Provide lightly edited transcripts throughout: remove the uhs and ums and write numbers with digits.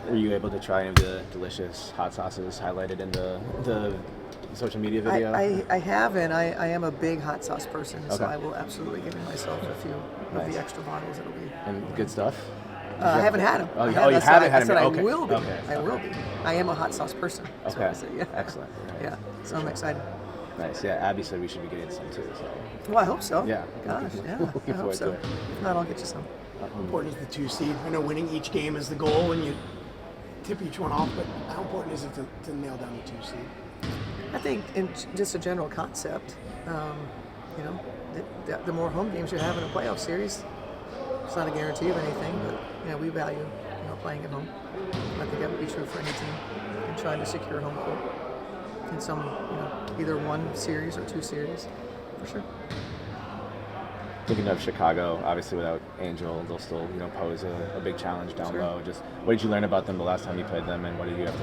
Were you able to try any of the delicious hot sauces highlighted in the social media video? I haven't. I am a big hot sauce person, so Okay. I will absolutely give myself a few of the extra bottles. It'll be. And good stuff? I haven't had them. Oh, you haven't had them? I Okay. will be. Okay. I will be. I am a hot sauce person. That's what I say. Yeah. Excellent. Nice. Yeah. So I'm excited. Nice. Yeah, Abby said we should be getting some too. So. Well, I hope so. Yeah. Gosh, yeah. Looking I hope forward so. to it. If not, I'll get you some. How important is the 2 seed? I know winning each game is the goal and you tip each one off, but how important is it to nail down the 2 seed? I think in just a general concept, you know, the more home games you have in a playoff series, it's not a guarantee of anything, but you know, we value playing at home. I think that would be true for any team and trying to secure home court in some either 1 series or 2 series, for sure. Thinking of Chicago, obviously without Angel, they'll still pose a big challenge down low. Just what did you learn about them the last time you played them, and what did you have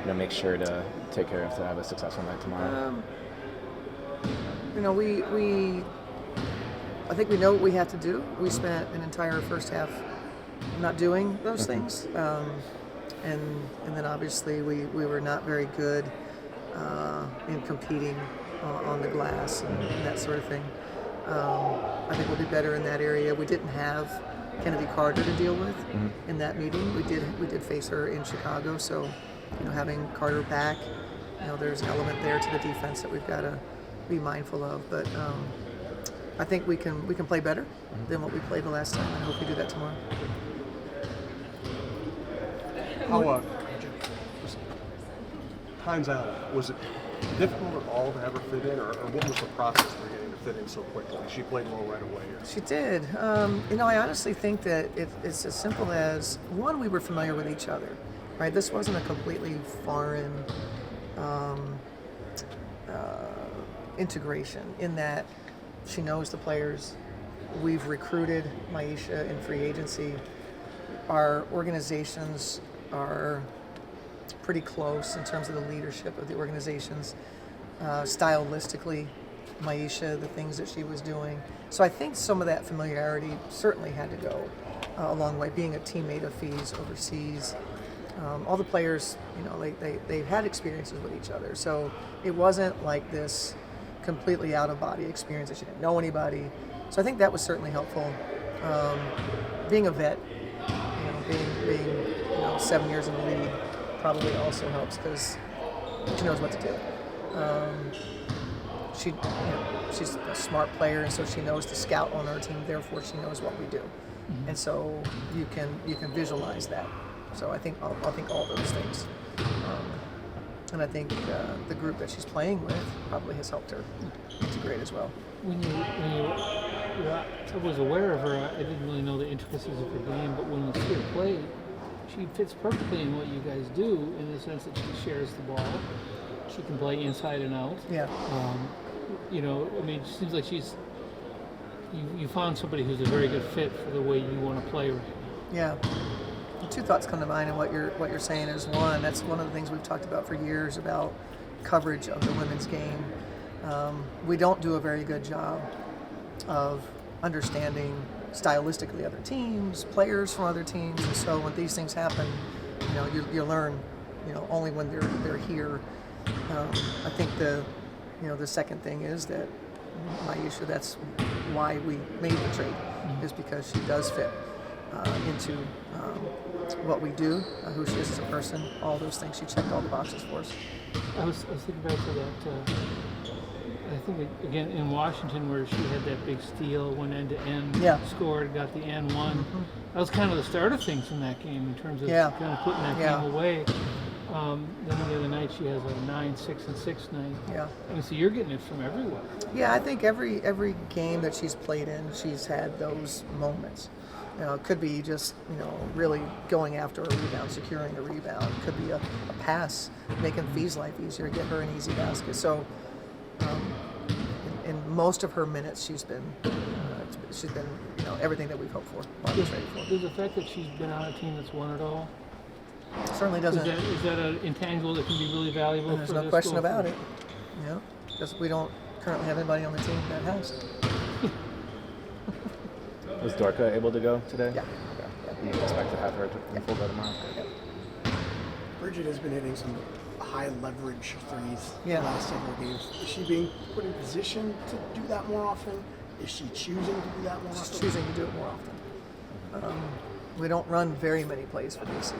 to make sure to take care of to have a successful night tomorrow? I think we know what we have to do. We spent an entire first half not doing those things, and then obviously we were not very good in competing on the glass and that sort of thing. I think we'll do better in that area. We didn't have Kennedy Carter to deal with in that meeting. We did face her in Chicago, so having Carter back, there's an element there to the defense that we've got to be mindful of. But I think we can play better than what we played the last time, and I hope we do that tomorrow. How times out, was it difficult at all to have her fit in, or what was the process for getting to fit in so quickly? She played well right away. She did. I honestly think that it's as simple as, one, we were familiar with each other, right? This wasn't a completely foreign integration in that she knows the players. We've recruited Maisha in free agency. Our organizations are pretty close in terms of the leadership of the organizations. Stylistically, Maisha, the things that she was doing. So I think some of that familiarity certainly had to go a long way. Being a teammate of Fee's overseas, all the players, they've had experiences with each other. So it wasn't like this completely out-of-body experience that she didn't know anybody. So I think that was certainly helpful. Being a vet, being 7 years in the league probably also helps because she knows what to do. She's a smart player, and so she knows to scout on our team. Therefore, she knows what we do, and so you can visualize that. So I think all those things, and I think the group that she's playing with probably has helped her integrate as well. I was aware of her. I didn't really know the intricacies of her game, but when you see her play, she fits perfectly in what you guys do in the sense that she shares the ball. She can play inside and out. Yeah. It seems like you found somebody who's a very good fit for the way you want to play. Yeah. 2 thoughts come to mind, and what you're saying is, one, that's one of the things we've talked about for years about coverage of the women's game. We don't do a very good job of understanding stylistically other teams, players from other teams, and so when these things happen, you learn, only when they're here. I think the second thing is that Maisha, that's why we made the trade, is because she does fit into what we do, who she is as a person, all those things. She checked all the boxes for us. I was thinking back to that. I think again in Washington where she had that big steal, went end to end, scored, got the and one. That was kind of the start of things in that game in terms of kind of putting that game away. Then the other night she has a 9, 6, and 6 night. Yeah. So you're getting it from everywhere. Yeah, I think every game that she's played in, she's had those moments. It could be just, really going after a rebound, securing the rebound. It could be a pass, making Fee's life easier, get her an easy basket. So in most of her minutes, she's been everything that we've hoped for. Does the fact that she's been on a team that's won it all certainly doesn't. Is that an intangible that can be really valuable? There's no question about it. Because we don't currently have anybody on the team that has. Was Dorka able to go today? Yeah. Okay. You expect to have her in full go tomorrow? Yeah. Bridget has been hitting some high leverage threes Yeah. the last several games. Is she being put in position to do that more often? Is she choosing to do that more She's often? choosing to do it more often. We don't run very many plays for BC.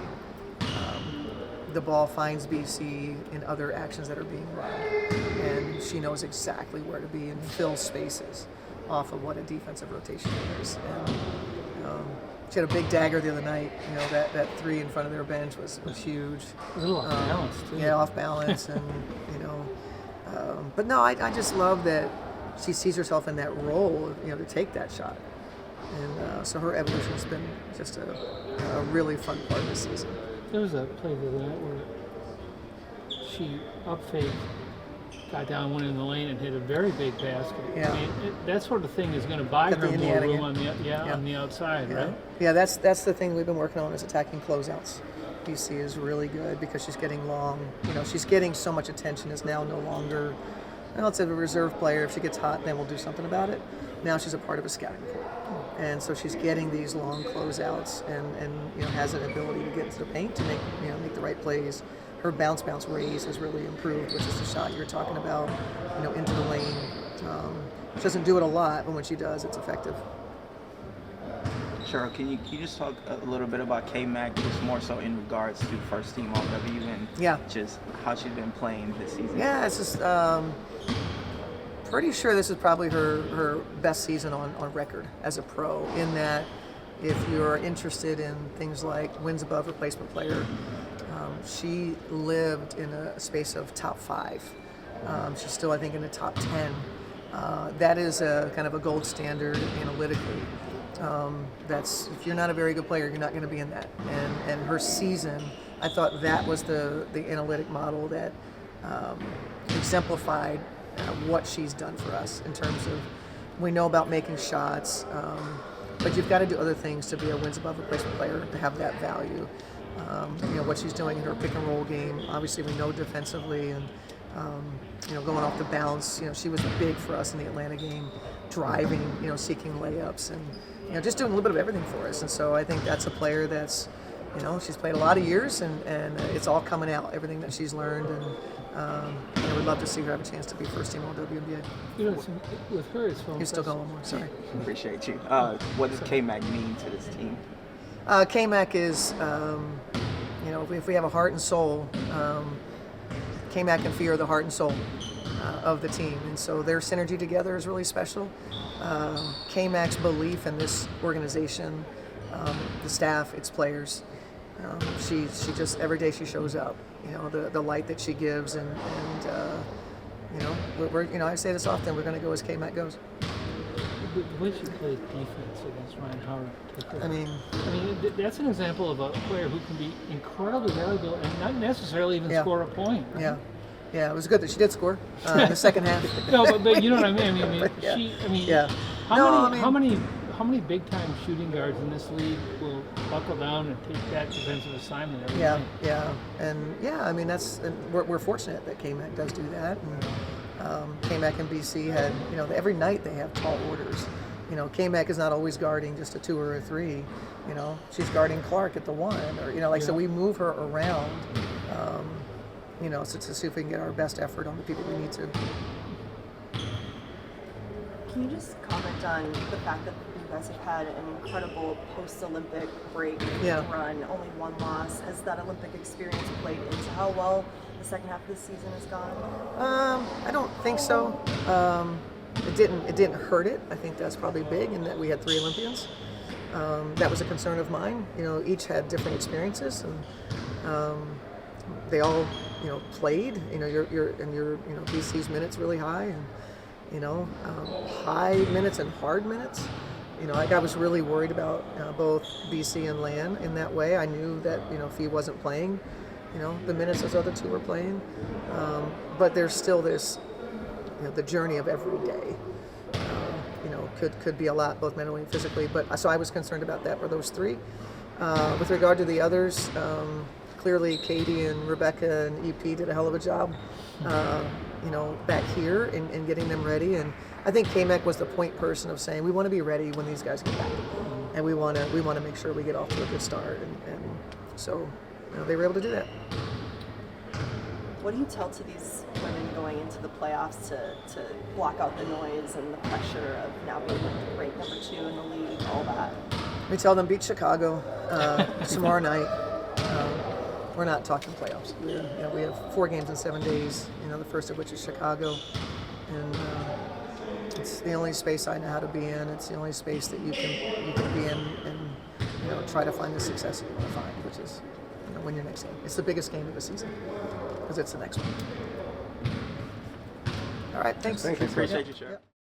The ball finds BC in other actions that are being run, and she knows exactly where to be and fill spaces off of what a defensive rotation is. And she had a big dagger the other night. You know, that three in front of their bench was huge. A little off balance too. Yeah, off balance, and but no, I just love that she sees herself in that role, to take that shot, and so her evolution has been just a really fun part of the season. There was a play the other night where she up faked, got down, went in the lane, and hit a very big basket. Yeah. I mean, that sort of thing is going to buy Got her the more Indiana room game. on the outside, Yeah. right? Yeah, that's the thing we've been working on is attacking closeouts. BC is really good because she's getting long. She's getting so much attention. Is now no longer, it's a reserve player. If she gets hot, then we'll do something about it. Now she's a part of a scouting report, and so she's getting these long closeouts and has an ability to get into the paint to make the right plays. Her bounce raise has really improved, which is the shot you're talking about, into the lane. She doesn't do it a lot, but when she does, it's effective. Cheryl, can you just talk a little bit about K-Mac, just more so in regards to first team All-W and just how she's been playing this season? Yeah, it's just pretty sure this is probably her best season on record as a pro, in that if you're interested in things like wins above replacement player, she lived in a space of top 5. She's still, I think, in the top 10. That is a kind of a gold standard analytically. That's, if you're not a very good player, you're not going to be in that. And her season, I thought that was the analytic model that exemplified what she's done for us in terms of, we know about making shots, but you've got to do other things to be a wins above replacement player to have that value. What she's doing in her pick and roll game, obviously we know defensively, and going off the bounce, she was big for us in the Atlanta game, driving, seeking layups, and just doing a little bit of everything for us. And so I think that's a player that's, she's played a lot of years, and it's all coming out, everything that she's learned, and we'd love to see her have a chance to be first team all WNBA. With her, it's so You're still going more, sorry. Appreciate you. What does K-Mac mean to this team? K-Mac is, if we have a heart and soul, K-Mac and Fee are the heart and soul of the team, and so their synergy together is really special. K-Mac's belief in this organization, the staff, its players, she just, every day she shows up, the light that she gives, and we're I say this often, we're going to go as K-Mac goes. The way she plays defense against Ryan Howard. I mean, that's an example of a player who can be incredibly valuable and not necessarily even score a point. Right? Yeah, it was good that she did score in the second half. No, but you know what I mean. How many big time shooting guards in this league will buckle down and take that defensive assignment every night? We're fortunate that K-Mac does do that. And K-Mac and BC had, every night they have tall orders. K-Mac is not always guarding just a 2 or a 3. She's guarding Clark at the 1, or so we move her around. So to see if we can get our best effort on the people we need to. Can you just comment on the fact that you guys have had an incredible post-Olympic break run, only 1 loss? Has that Olympic experience played into how well the second half of the season has gone? I don't think so. It didn't hurt it. I think that's probably big, in that we had 3 Olympians. That was a concern of mine. Each had different experiences, and they all played. Your BC's minutes really high, and high minutes and hard minutes. I was really worried about both BC and Lan in that way. I knew that Fee wasn't playing the minutes those other 2 were playing, but there's still this the journey of every day. Could be a lot, both mentally and physically. But so I was concerned about that for those 3. With regard to the others, clearly Katie and Rebecca and EP did a hell of a job, back here in getting them ready. And I think K-Mac was the point person of saying, we want to be ready when these guys get back, and we want to make sure we get off to a good start. And so they were able to do that. What do you tell to these women going into the playoffs to block out the noise and the pressure of now being ranked number 2 in the league, all that? We tell them beat Chicago tomorrow night. We're not talking playoffs. We have 4 games in 7 days. The first of which is Chicago, and it's the only space I know how to be in. It's the only space that you can be in, and try to find the success that you want to find, which is win your next game. It's the biggest game of the season because it's the next one. All right, thanks. Thank you. Appreciate you, Cheryl. Yep.